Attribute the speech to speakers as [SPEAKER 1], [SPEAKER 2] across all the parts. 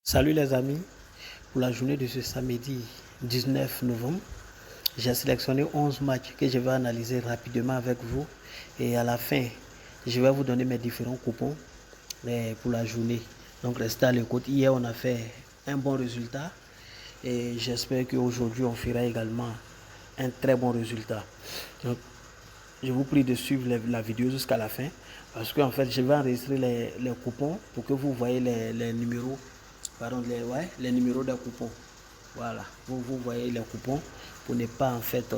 [SPEAKER 1] Salut les amis, pour la journée de ce samedi 19 novembre, j'ai sélectionné 11 matchs que je vais analyser rapidement avec vous et à la fin, je vais vous donner mes différents coupons pour la journée. Donc restez à l'écoute. Hier, on a fait un bon résultat et j'espère qu'aujourd'hui, on fera également un très bon résultat. Donc, je vous prie de suivre la vidéo jusqu'à la fin parce qu'en fait, je vais enregistrer les coupons pour que vous voyez les numéros, pardon, les numéros des coupons. Voilà, vous voyez les coupons pour ne pas en fait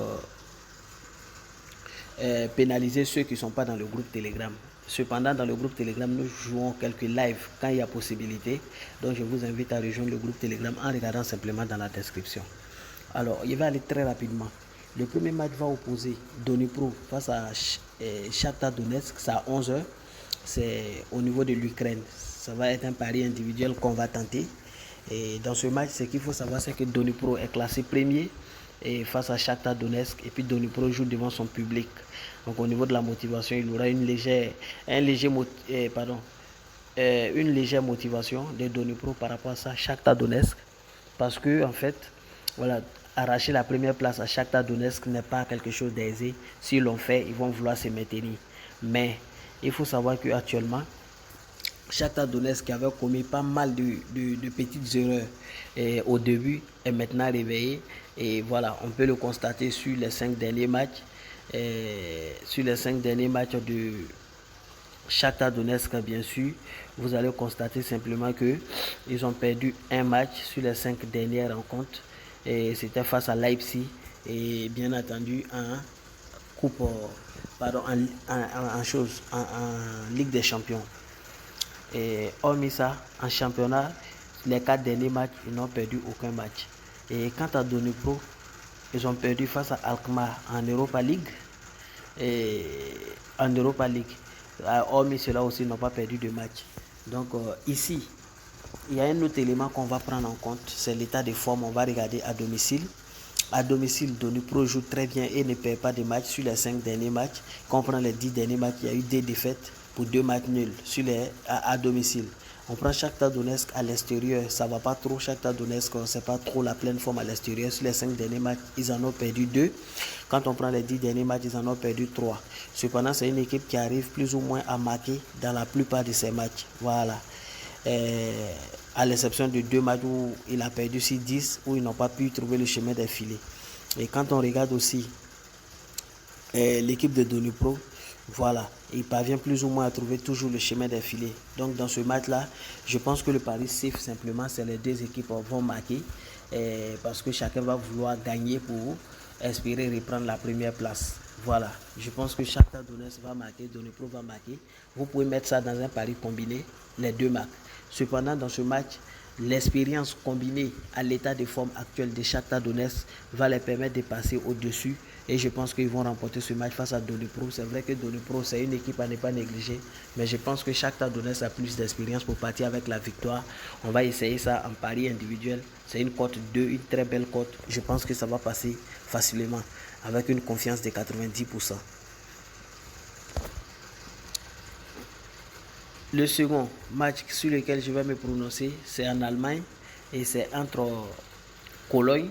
[SPEAKER 1] pénaliser ceux qui ne sont pas dans le groupe Telegram. Cependant, dans le groupe Telegram, nous jouons quelques lives quand il y a possibilité. Donc, je vous invite à rejoindre le groupe Telegram en regardant simplement dans la description. Alors, il va aller très rapidement. Le premier match va opposer Dnipro face à Shakhtar Donetsk, c'est à 11h. C'est au niveau de l'Ukraine. Ça va être un pari individuel qu'on va tenter. Et dans ce match, ce qu'il faut savoir, c'est que Dnipro est classé premier et face à Shakhtar Donetsk. Et puis Dnipro joue devant son public. Donc au niveau de la motivation, il aura une légère motivation de Dnipro par rapport à ça, Shakhtar Donetsk. Parce que en fait, voilà, arracher la première place à Shakhtar Donetsk n'est pas quelque chose d'aisé. S'ils l'ont fait, ils vont vouloir se maintenir. Mais il faut savoir qu'actuellement, Shakhtar Donetsk qui avait commis pas mal de petites erreurs au début est maintenant réveillé. Et voilà, on peut le constater sur les 5 derniers matchs. Sur les 5 derniers matchs de Shakhtar Donetsk, bien sûr, vous allez constater simplement qu'ils ont perdu un match sur les 5 dernières rencontres. Et c'était face à Leipzig et bien entendu en coupe, pardon, en Ligue des Champions. Et hormis ça, en championnat, les 4 derniers matchs, ils n'ont perdu aucun match. Et quant à Dnipro, ils ont perdu face à Alkmaar en Europa League. Et en Europa League, hormis cela aussi, ils n'ont pas perdu de match. Donc ici, il y a un autre élément qu'on va prendre en compte, c'est l'état de forme. On va regarder à domicile. À domicile, Dnipro joue très bien et ne perd pas de matchs sur les 5 derniers matchs. Quand on prend les 10 derniers matchs, il y a eu 2 défaites pour 2 matchs nuls à domicile. On prend Shakhtar Donetsk à l'extérieur, ça ne va pas trop. Shakhtar Donetsk, c'est pas trop la pleine forme à l'extérieur. Sur les 5 derniers matchs, ils en ont perdu 2. Quand on prend les 10 derniers matchs, ils en ont perdu 3. Cependant, c'est une équipe qui arrive plus ou moins à marquer dans la plupart de ses matchs. Voilà. À l'exception de 2 matchs où il a perdu 6-10, où ils n'ont pas pu trouver le chemin des filets. Et quand on regarde aussi l'équipe de Dnipro, voilà, il parvient plus ou moins à trouver toujours le chemin des filets. Donc dans ce match-là, je pense que le pari safe simplement, c'est les deux équipes vont marquer parce que chacun va vouloir gagner pour espérer reprendre la première place. Voilà, je pense que Shakhtar Donetsk va marquer, Dnipro va marquer. Vous pouvez mettre ça dans un pari combiné, les deux marques. Cependant, dans ce match, l'expérience combinée à l'état de forme actuel de Shakhtar Donetsk va les permettre de passer au-dessus et je pense qu'ils vont remporter ce match face à Dnipro. C'est vrai que Dnipro, c'est une équipe à ne pas négliger, mais je pense que Shakhtar Donetsk a plus d'expérience pour partir avec la victoire. On va essayer ça en pari individuel. C'est une cote 2, une très belle cote. Je pense que ça va passer facilement avec une confiance de 90%. Le second match sur lequel je vais me prononcer, c'est en Allemagne et c'est entre Cologne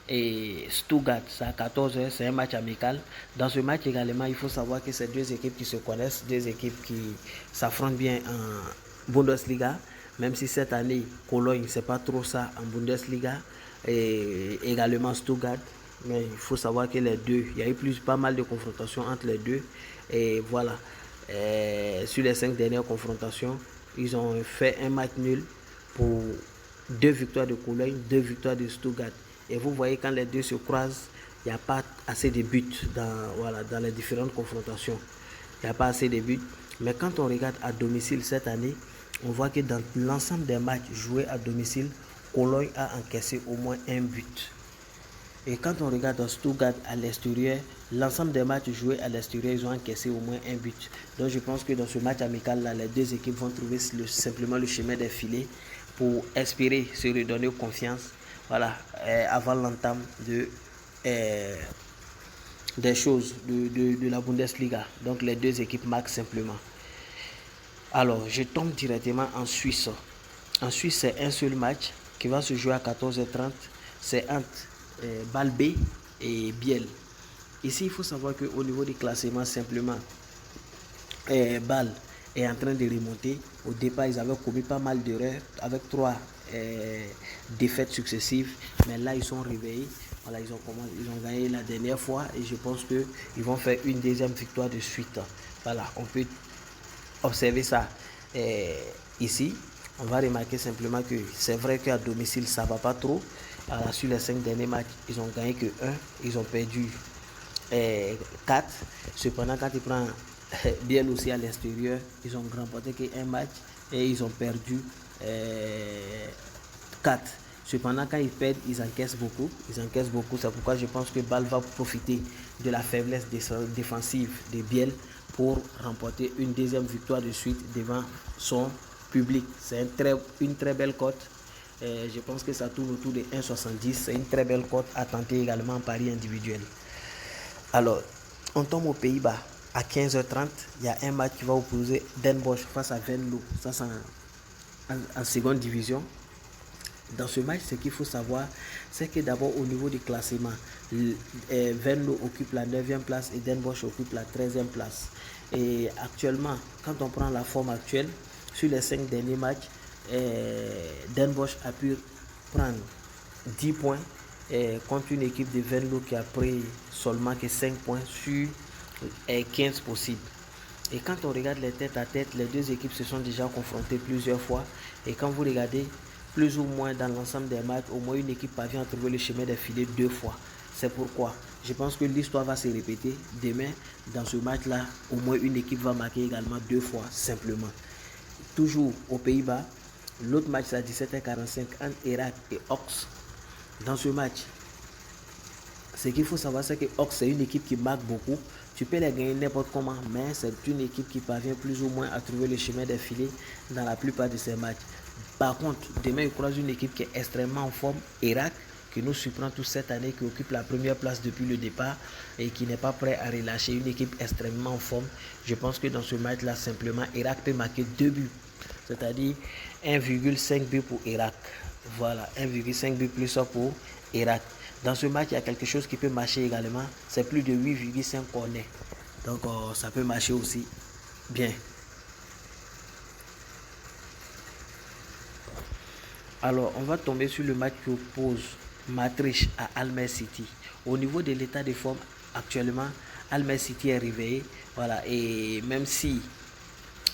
[SPEAKER 1] et Stuttgart. C'est à 14h, c'est un match amical. Dans ce match également, il faut savoir que c'est deux équipes qui se connaissent, deux équipes qui s'affrontent bien en Bundesliga. Même si cette année, Cologne, c'est pas trop ça en Bundesliga. Et également Stuttgart. Mais il faut savoir que les deux, il y a eu pas mal de confrontations entre les deux. Et voilà. Sur les 5 dernières confrontations, ils ont fait un match nul pour 2 victoires de Cologne, 2 victoires de Stuttgart. Et vous voyez quand les deux se croisent, il n'y a pas assez de buts dans les différentes confrontations. Il n'y a pas assez de buts. Mais quand on regarde à domicile cette année, on voit que dans l'ensemble des matchs joués à domicile, Cologne a encaissé au moins un but. Et quand on regarde dans Stuttgart à l'extérieur, l'ensemble des matchs joués à l'extérieur, ils ont encaissé au moins un but. Donc je pense que dans ce match amical-là, les deux équipes vont trouver simplement le chemin des filets pour espérer se redonner confiance, voilà, avant l'entame des choses de la Bundesliga. Donc les deux équipes marquent simplement. Alors je tombe directement en Suisse. Ensuite, c'est un seul match qui va se jouer à 14h30. C'est entre Balbé et Biel. Ici, il faut savoir qu'au niveau du classement, simplement, Bâle est en train de remonter. Au départ, ils avaient commis pas mal d'erreurs avec 3 défaites successives. Mais là, ils sont réveillés. Voilà, ils ont gagné la dernière fois et je pense qu'ils vont faire une deuxième victoire de suite. Voilà, on peut observer ça ici. On va remarquer simplement que c'est vrai qu'à domicile, ça ne va pas trop. Alors, sur les 5 derniers matchs, ils ont gagné que 1. Ils ont perdu 4. Cependant, quand ils prennent bien aussi à l'extérieur, ils ont remporté qu'un match et ils ont perdu 4. Cependant, quand ils perdent, ils encaissent beaucoup. C'est pourquoi je pense que Bâle va profiter de la faiblesse défensive de Biel pour remporter une deuxième victoire de suite devant son public. C'est une très belle cote. Je pense que ça tourne autour de 1,70. C'est une très belle cote à tenter également en pari individuel. Alors, on tombe aux Pays-Bas. À 15h30, il y a un match qui va opposer Den Bosch face à Venlo. Ça, c'est en seconde division. Dans ce match, ce qu'il faut savoir, c'est que d'abord au niveau du classement, Venlo occupe la 9e place et Den Bosch occupe la 13e place. Et actuellement, quand on prend la forme actuelle, sur les 5 derniers matchs, Den Bosch a pu prendre 10 points contre une équipe de Venlo qui a pris seulement que 5 points sur 15 possibles. Et quand on regarde les têtes à tête, les deux équipes se sont déjà confrontées plusieurs fois. Et quand vous regardez, plus ou moins dans l'ensemble des matchs, au moins une équipe parvient à trouver le chemin des filets 2 fois. C'est pourquoi je pense que l'histoire va se répéter. Demain, dans ce match-là, au moins une équipe va marquer également 2 fois, simplement. Toujours aux Pays-Bas, l'autre match c'est à 17h45 entre Irak et Ox. Dans ce match, ce qu'il faut savoir, c'est que Ox, c'est une équipe qui marque beaucoup. Tu peux les gagner n'importe comment, mais c'est une équipe qui parvient plus ou moins à trouver le chemin des filets dans la plupart de ses matchs. Par contre, demain, il croise une équipe qui est extrêmement en forme, Irak, qui nous surprend toute cette année, qui occupe la première place depuis le départ et qui n'est pas prêt à relâcher, une équipe extrêmement en forme. Je pense que dans ce match-là, simplement, Irak peut marquer 2 buts, c'est-à-dire 1,5 buts pour Irak. Voilà, 1,5 buts plus pour Irak. Dans ce match, il y a quelque chose qui peut marcher également, c'est plus de 8,5 corners. Donc, ça peut marcher aussi bien. Alors, on va tomber sur le match qui oppose Maastricht à Almere City. Au niveau de l'état de forme, actuellement, Almere City est réveillé. Voilà, et même si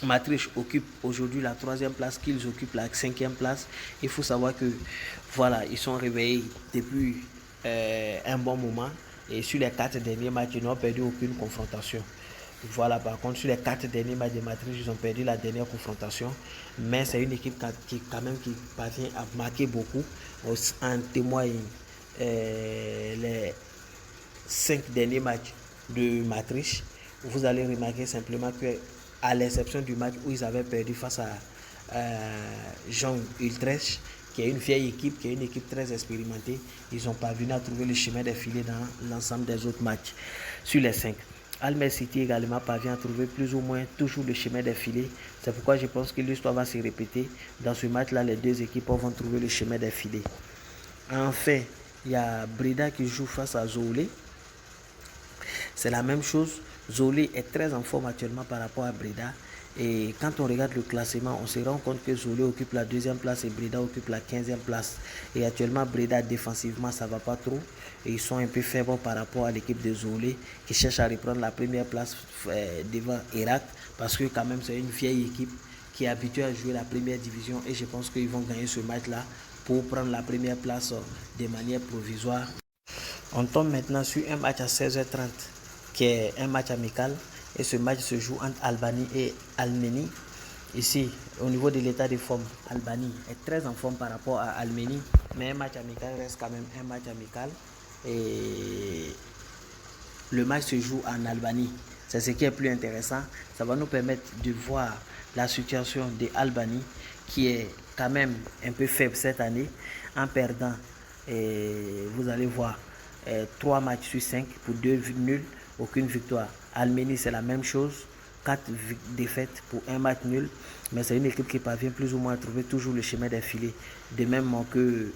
[SPEAKER 1] Maastricht occupe aujourd'hui la 3e place, qu'ils occupent la 5e place, il faut savoir que voilà, ils sont réveillés depuis un bon moment. Et sur les 4 derniers matchs, ils n'ont perdu aucune confrontation. Voilà, par contre, sur les 4 derniers matchs de Maastricht, ils ont perdu la dernière confrontation. Mais c'est une équipe qui parvient à marquer beaucoup. En témoigne les 5 derniers matchs de Maastricht. Vous allez remarquer simplement que, à l'exception du match où ils avaient perdu face à Jean Utrecht, qui est une vieille équipe, qui est une équipe très expérimentée, ils ont parvenu à trouver le chemin des filets dans l'ensemble des autres matchs. Sur les 5, Almere City également parvient à trouver plus ou moins toujours le chemin des filets. C'est pourquoi je pense que l'histoire va se répéter. Dans ce match-là, les deux équipes vont trouver le chemin des filets. Enfin, il y a Breda qui joue face à Zwolle. C'est la même chose. Zwolle est très en forme actuellement par rapport à Breda. Et quand on regarde le classement, on se rend compte que Zwolle occupe la 2e place et Breda occupe la 15e place. Et actuellement, Breda, défensivement, ça ne va pas trop. Et ils sont un peu faibles par rapport à l'équipe de Zwolle qui cherche à reprendre la première place devant Irak. Parce que quand même, c'est une vieille équipe qui est habituée à jouer la première division. Et je pense qu'ils vont gagner ce match-là pour prendre la première place de manière provisoire. On tombe maintenant sur un match à 16h30 qui est un match amical. Et ce match se joue entre Albanie et Alménie. Ici, au niveau de l'état de forme, Albanie est très en forme par rapport à Alménie. Mais un match amical reste quand même un match amical. Et le match se joue en Albanie. C'est ce qui est plus intéressant. Ça va nous permettre de voir la situation de l'Albanie qui est quand même un peu faible cette année en perdant. Et vous allez voir 3 matchs sur 5 pour 2 nuls, aucune victoire. Alménie, c'est la même chose. 4 défaites pour un match nul. Mais c'est une équipe qui parvient plus ou moins à trouver toujours le chemin des filets. De même que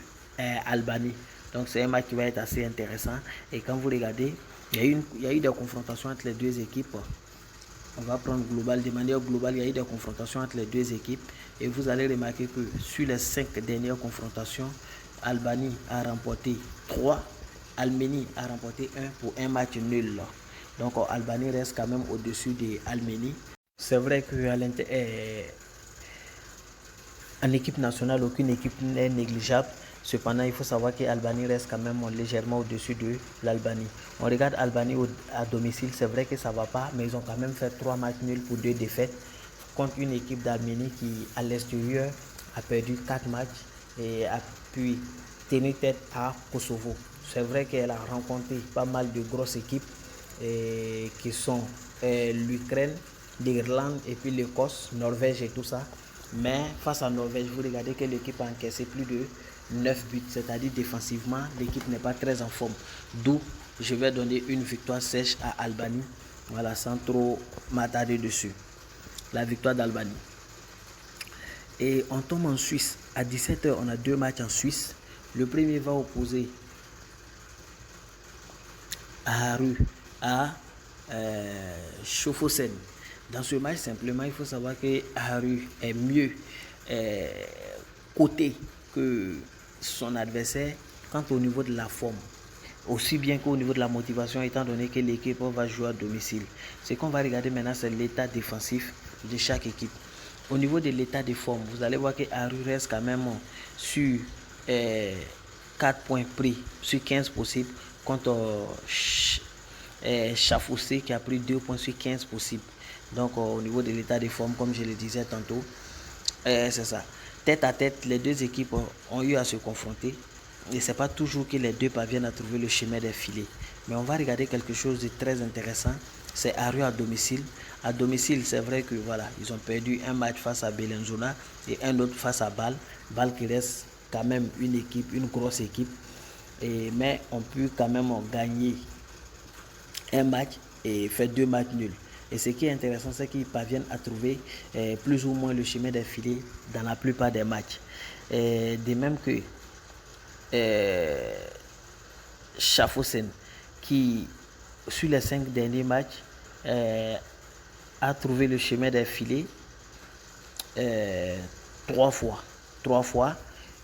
[SPEAKER 1] Albanie. Donc c'est un match qui va être assez intéressant. Et quand vous regardez, il y a eu des confrontations entre les deux équipes. On va prendre global, de manière globale, il y a eu des confrontations entre les deux équipes. Et vous allez remarquer que sur les 5 dernières confrontations, Albanie a remporté 3, Arménie a remporté 1 pour un match nul. Donc Albanie reste quand même au-dessus de Arménie. C'est vrai qu'en équipe nationale, aucune équipe n'est négligeable. Cependant, il faut savoir que l'Albanie reste quand même légèrement au-dessus de l'Albanie. On regarde l'Albanie à domicile, c'est vrai que ça ne va pas, mais ils ont quand même fait 3 matchs nuls pour 2 défaites contre une équipe d'Arménie qui, à l'extérieur, a perdu 4 matchs et a pu tenir tête à Kosovo. C'est vrai qu'elle a rencontré pas mal de grosses équipes qui sont l'Ukraine, l'Irlande et puis l'Écosse, Norvège et tout ça. Mais face à Norvège, vous regardez que l'équipe a encaissé plus de 9 buts, c'est-à-dire défensivement, l'équipe n'est pas très en forme. D'où je vais donner une victoire sèche à Albanie, voilà, sans trop m'attarder dessus. La victoire d'Albanie. Et on tombe en Suisse. À 17h, on a 2 matchs en Suisse. Le premier va opposer Haru à Schaffhausen. Dans ce match, simplement, il faut savoir que Haru est mieux coté que son adversaire quant au niveau de la forme, aussi bien qu'au niveau de la motivation, étant donné que l'équipe va jouer à domicile. Ce qu'on va regarder maintenant, c'est l'état défensif de chaque équipe. Au niveau de l'état de forme, vous allez voir que Haru reste quand même sur 4 points pris sur 15 possibles contre Schaffhausen qui a pris 2 points sur 15 possibles. Donc au niveau de l'état de forme, comme je le disais tantôt, c'est ça. Tête à tête, les deux équipes ont eu à se confronter. Et ce n'est pas toujours que les deux parviennent à trouver le chemin des filets. Mais on va regarder quelque chose de très intéressant. C'est Haru à domicile. À domicile, c'est vrai que voilà, ils ont perdu un match face à Bellinzona et un autre face à Bâle. Bâle qui reste quand même une équipe, une grosse équipe. Mais on peut quand même gagner un match et faire 2 matchs nuls. Et ce qui est intéressant, c'est qu'ils parviennent à trouver plus ou moins le chemin des filets dans la plupart des matchs. De même que Schaffhausen, qui sur les 5 derniers matchs a trouvé le chemin des filets 3 fois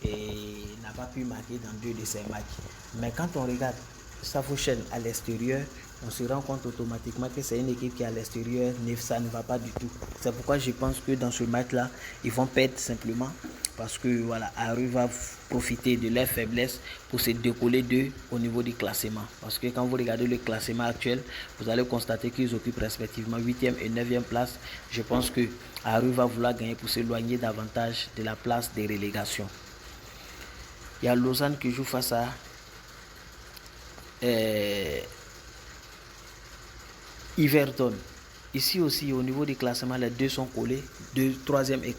[SPEAKER 1] et n'a pas pu marquer dans 2 de ces matchs. Mais quand on regarde Schaffhausen à l'extérieur, on se rend compte automatiquement que c'est une équipe qui à l'extérieur, ça ne va pas du tout. C'est pourquoi je pense que dans ce match-là, ils vont perdre simplement parce que voilà, Haru va profiter de leur faiblesse pour se décoller d'eux au niveau du classement. Parce que quand vous regardez le classement actuel, vous allez constater qu'ils occupent respectivement 8e et 9e place. Je pense que Haru va vouloir gagner pour s'éloigner davantage de la place des relégations. Il y a Lausanne qui joue face à Everton. Ici aussi, au niveau du classement, les deux sont collés, 3e et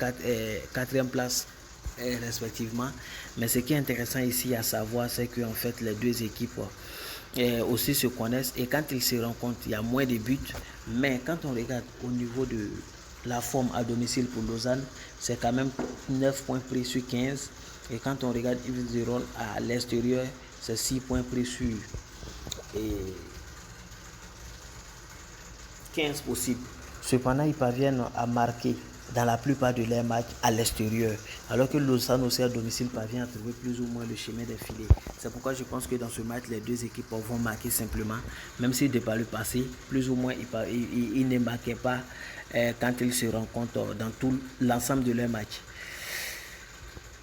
[SPEAKER 1] 4e place respectivement. Mais ce qui est intéressant ici à savoir, c'est qu'en fait, les deux équipes aussi se connaissent et quand ils se rencontrent, il y a moins de buts. Mais quand on regarde au niveau de la forme à domicile pour Lausanne, c'est quand même 9 points pris sur 15. Et quand on regarde Yves Zéron à l'extérieur, c'est 6 points pris sur 15 possibles. Cependant, ils parviennent à marquer dans la plupart de leurs matchs à l'extérieur, alors que Lausanne aussi à domicile parvient à trouver plus ou moins le chemin des filets. C'est pourquoi je pense que dans ce match, les deux équipes vont marquer simplement, même si de par le passé, plus ou moins, ils ne marquaient pas quand ils se rencontrent dans tout l'ensemble de leurs matchs.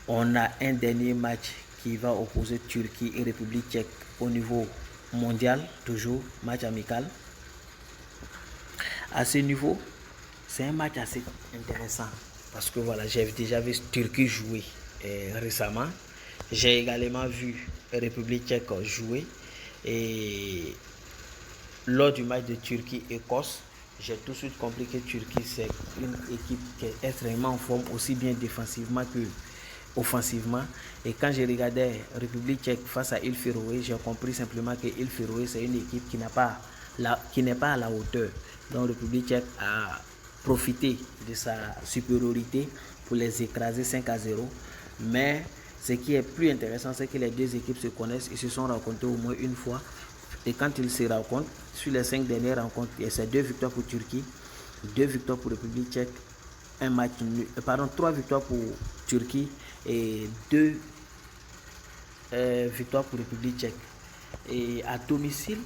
[SPEAKER 1] On a un dernier match qui va opposer Turquie et République tchèque au niveau mondial, toujours match amical. À ce niveau, c'est un match assez intéressant parce que voilà, j'ai déjà vu Turquie jouer récemment. J'ai également vu République tchèque jouer et lors du match de Turquie-Écosse, j'ai tout de suite compris que Turquie c'est une équipe qui est extrêmement en forme aussi bien défensivement que offensivement. Et quand j'ai regardé République tchèque face à Île Féroé, j'ai compris simplement que Île Féroé c'est une équipe qui n'est pas à la hauteur. Donc République tchèque a profiter de sa supériorité pour les écraser 5-0. Mais ce qui est plus intéressant, c'est que les deux équipes se connaissent et se sont rencontrées au moins une fois. Et quand ils se rencontrent, sur les 5 dernières rencontres, c'est 2 victoires pour Turquie, 2 victoires pour République tchèque, 3 victoires pour Turquie et 2 victoires pour République tchèque. Et à domicile,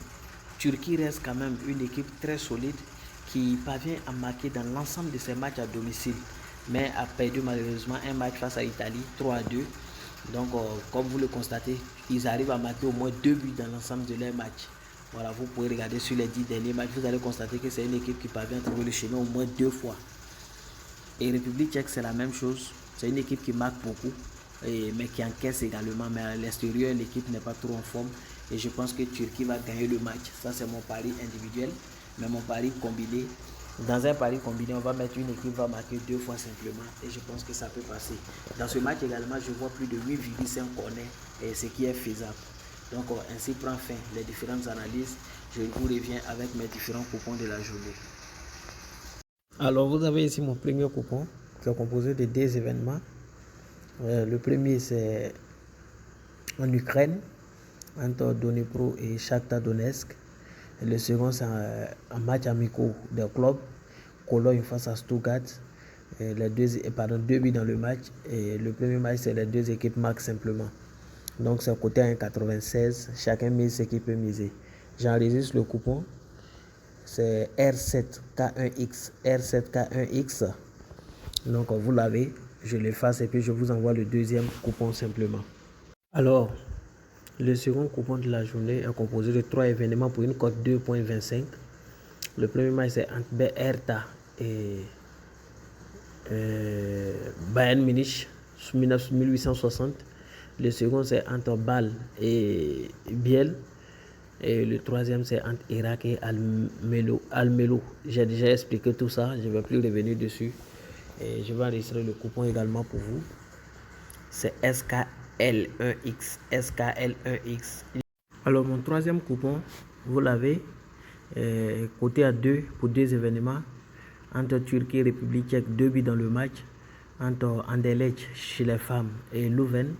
[SPEAKER 1] Turquie reste quand même une équipe très solide qui parvient à marquer dans l'ensemble de ses matchs à domicile, mais a perdu malheureusement un match face à l'Italie 3-2. Donc comme vous le constatez, ils arrivent à marquer au moins 2 buts dans l'ensemble de leurs matchs. Voilà, vous pouvez regarder sur les 10 derniers matchs, vous allez constater que c'est une équipe qui parvient à trouver le chemin au moins 2 fois. Et République tchèque, c'est la même chose. C'est une équipe qui marque beaucoup, mais qui encaisse également. Mais à l'extérieur, l'équipe n'est pas trop en forme. Et je pense que Turquie va gagner le match. Ça, c'est mon pari individuel. Mais mon pari combiné, dans un pari combiné, on va mettre une équipe qui va marquer 2 fois simplement. Et je pense que ça peut passer. Dans ce match également, je vois plus de 8,5 corners, ce qui est faisable. Donc, ainsi prend fin les différentes analyses. Je vous reviens avec mes différents coupons de la journée. Alors, vous avez ici mon premier coupon qui est composé de 2 événements. Le premier, c'est en Ukraine, entre Dnipro et Shakhtar Donetsk. Et le second, c'est un match amicaux des clubs, Cologne face à Stuttgart. Et les deux buts dans le match. Et le premier match, c'est les deux équipes marquent simplement. Donc, c'est côté 1,96. Chacun mise ce qu'il peut miser. J'enregistre le coupon. C'est R7K1X. R7K1X. Donc, vous l'avez. Je l'efface et puis je vous envoie le deuxième coupon simplement. Alors, le second coupon de la journée est composé de 3 événements pour une cote 2,25. Le premier match, c'est entre Hertha et Bayern Munich, 1860. Le second, c'est entre Bâle et Biel. Et le troisième, c'est entre Irak et Almelo. J'ai déjà expliqué tout ça, je ne vais plus revenir dessus. Et je vais enregistrer le coupon également pour vous. C'est SKL1X. SKL1X. Alors, mon troisième coupon, vous l'avez, coté à 2 pour 2 événements. Entre Turquie et République tchèque, 2 buts dans le match. Entre Anderlecht chez les femmes et Leuven,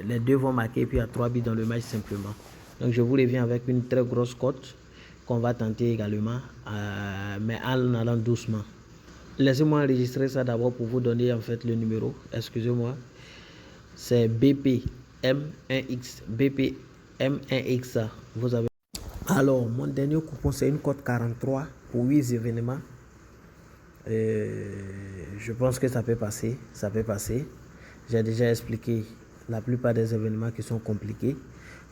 [SPEAKER 1] les deux vont marquer, puis il y a 3 buts dans le match simplement. Donc je vous reviens avec une très grosse cote qu'on va tenter également, mais en allant doucement. Laissez-moi enregistrer ça d'abord pour vous donner en fait le numéro. Excusez-moi. C'est BPM1X. BPM1X. Vous avez. Alors, mon dernier coupon, c'est une cote 43 pour 8 événements. Je pense que ça peut passer. Ça peut passer. J'ai déjà expliqué la plupart des événements qui sont compliqués.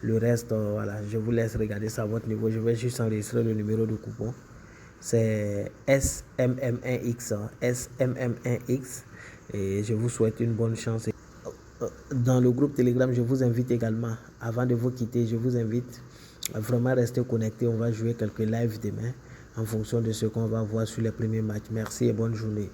[SPEAKER 1] Le reste, voilà, je vous laisse regarder ça à votre niveau. Je vais juste enregistrer le numéro de coupon. C'est SMM1X. SMM1X. Et je vous souhaite une bonne chance. Dans le groupe Telegram, je vous invite également, avant de vous quitter, je vous invite à vraiment rester connecté. On va jouer quelques lives demain en fonction de ce qu'on va voir sur les premiers matchs. Merci et bonne journée.